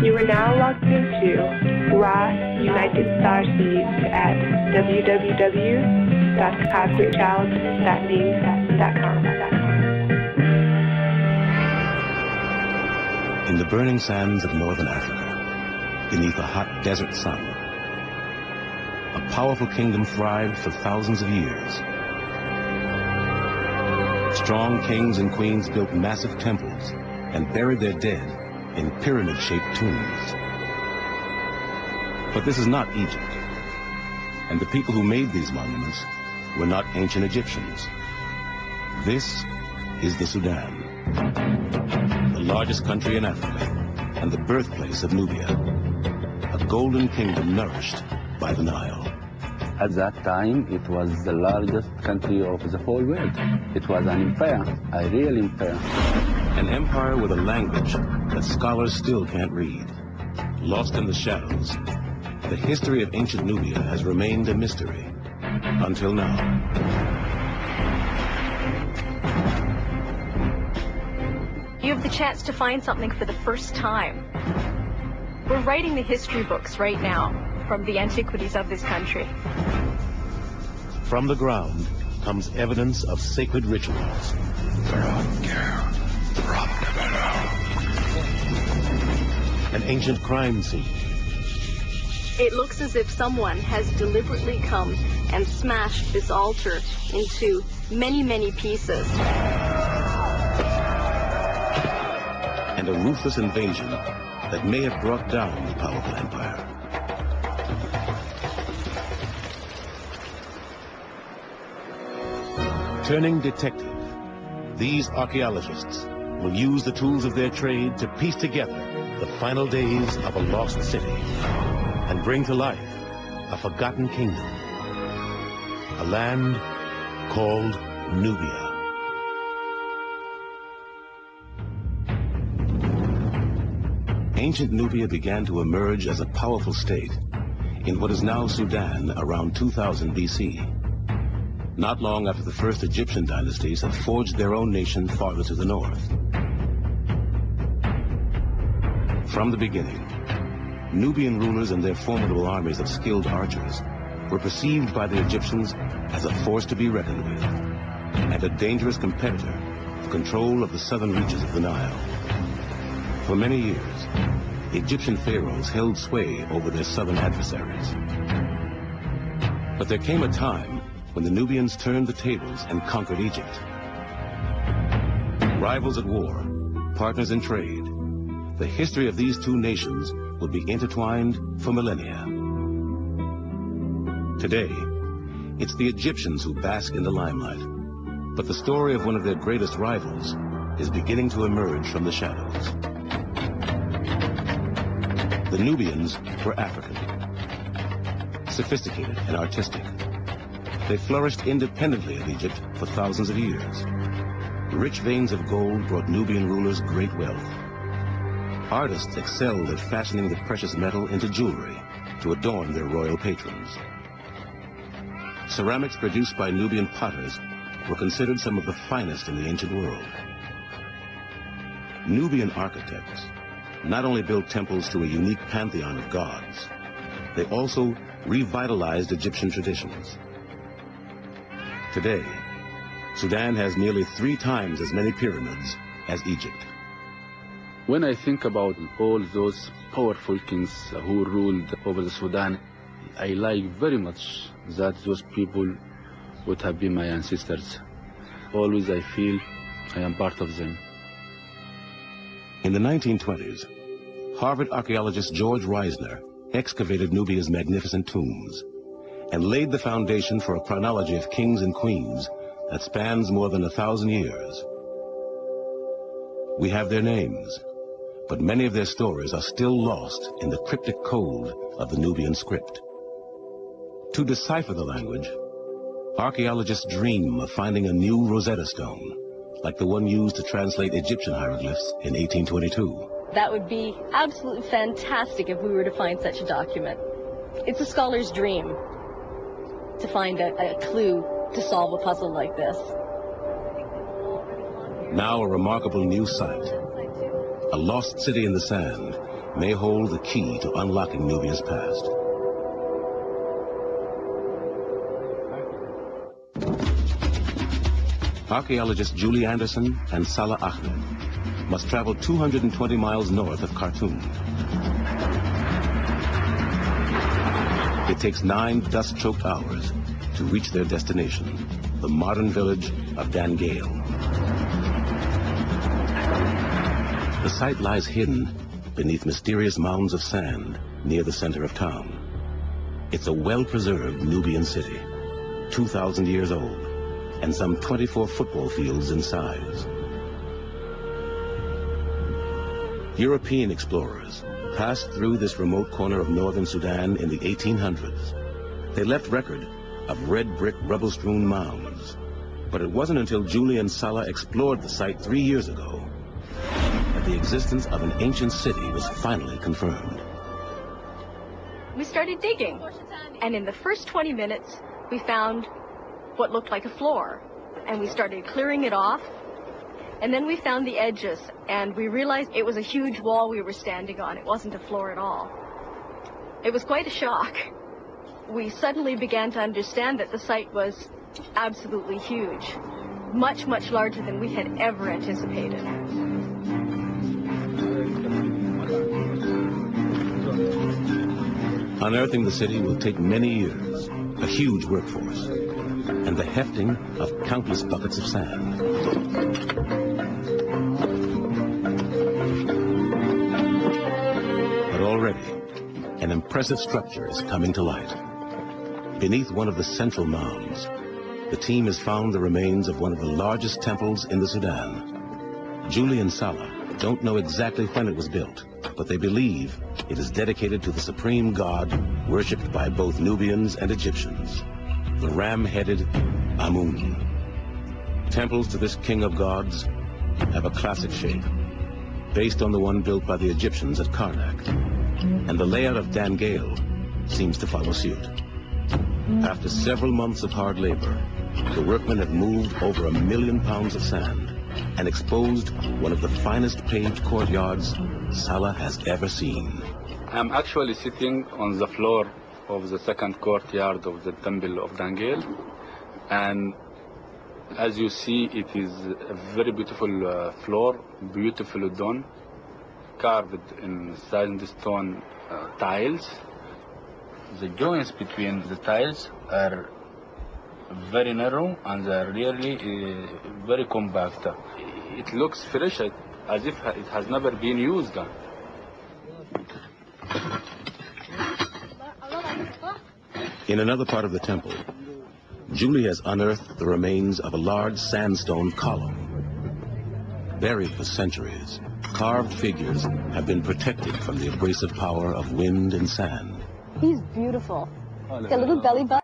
You are now logged into Ra United Starseeds at www.cosmicchild.me.com. In the burning sands of northern Africa, beneath a hot desert sun, a powerful kingdom thrived for thousands of years. Strong kings and queens built massive temples and buried their dead in pyramid-shaped tombs. But this is not Egypt, and the people who made these monuments were not ancient Egyptians. This is the Sudan, the largest country in Africa and the birthplace of Nubia, a golden kingdom nourished by the Nile. At that time, it was the largest country of the whole world. It was an empire, a real empire. An empire with a language that scholars still can't read. Lost in the shadows, the history of ancient Nubia has remained a mystery until now. You have the chance to find something for the first time. We're writing the history books right now from the antiquities of this country. From the ground comes evidence of sacred rituals. An ancient crime scene. It looks as if someone has deliberately come and smashed this altar into many, many pieces. And a ruthless invasion that may have brought down the powerful empire. Turning detective, these archaeologists will use the tools of their trade to piece together the final days of a lost city and bring to life a forgotten kingdom, a land called Nubia. Ancient Nubia began to emerge as a powerful state in what is now Sudan around 2000 BC. Not long after the first Egyptian dynasties had forged their own nation farther to the north. From the beginning, Nubian rulers and their formidable armies of skilled archers were perceived by the Egyptians as a force to be reckoned with, and a dangerous competitor for control of the southern reaches of the Nile. For many years, Egyptian pharaohs held sway over their southern adversaries. But there came a time when the Nubians turned the tables and conquered Egypt. Rivals at war, partners in trade, the history of these two nations would be intertwined for millennia. Today, it's the Egyptians who bask in the limelight, but the story of one of their greatest rivals is beginning to emerge from the shadows. The Nubians were African, sophisticated and artistic. They flourished independently of Egypt for thousands of years. Rich veins of gold brought Nubian rulers great wealth. Artists excelled at fashioning the precious metal into jewelry to adorn their royal patrons. Ceramics produced by Nubian potters were considered some of the finest in the ancient world. Nubian architects not only built temples to a unique pantheon of gods, they also revitalized Egyptian traditions. Today, Sudan has nearly 3 times as many pyramids as Egypt. When I think about all those powerful kings who ruled over the Sudan, I like very much that those people would have been my ancestors. Always I feel I am part of them. In the 1920s, Harvard archaeologist George Reisner excavated Nubia's magnificent tombs and laid the foundation for a chronology of kings and queens that spans more than 1,000 years. We have their names, but many of their stories are still lost in the cryptic code of the Nubian script. To decipher the language, archaeologists dream of finding a new Rosetta Stone, like the one used to translate Egyptian hieroglyphs in 1822. That would be absolutely fantastic if we were to find such a document. It's a scholar's dream to find a clue to solve a puzzle like this. Now a remarkable new site, a lost city in the sand, may hold the key to unlocking Nubia's past. Archaeologists Julie Anderson and Salah Ahmed must travel 220 miles north of Khartoum. It takes 9 dust-choked hours to reach their destination, the modern village of Dangail. The site lies hidden beneath mysterious mounds of sand near the center of town. It's a well-preserved Nubian city, 2,000 years old, and some 24 football fields in size. European explorers passed through this remote corner of northern Sudan in the 1800s. They left record of red brick rubble-strewn mounds. But it wasn't until Julie and Salah explored the site 3 years ago that the existence of an ancient city was finally confirmed. We started digging, and in the first 20 minutes, we found what looked like a floor, and we started clearing it off, and then we found the edges, and we realized it was a huge wall we were standing on. It wasn't a floor at all. It was quite a shock. We suddenly began to understand that the site was absolutely huge, much, much larger than we had ever anticipated. Unearthing the city will take many years, a huge workforce, and the hefting of countless buckets of sand. But already, an impressive structure is coming to light. Beneath one of the central mounds, the team has found the remains of one of the largest temples in the Sudan. Julie and Salah don't know exactly when it was built, but they believe it is dedicated to the supreme god worshipped by both Nubians and Egyptians, the ram-headed Amun. Temples to this king of gods have a classic shape, based on the one built by the Egyptians at Karnak, and the layout of Dangail seems to follow suit. After several months of hard labor, the workmen have moved over 1 million pounds of sand and exposed one of the finest paved courtyards Salah has ever seen. I'm actually sitting on the floor of the second courtyard of the Temple of Dangail, and as you see, it is a very beautiful floor, beautifully done, carved in sandstone tiles. The joints between the tiles are very narrow and they are really very compact. It looks fresh, as if it has never been used. In another part of the temple, Julie has unearthed the remains of a large sandstone column. Buried for centuries, carved figures have been protected from the abrasive power of wind and sand. He's beautiful. He's got a little belly button.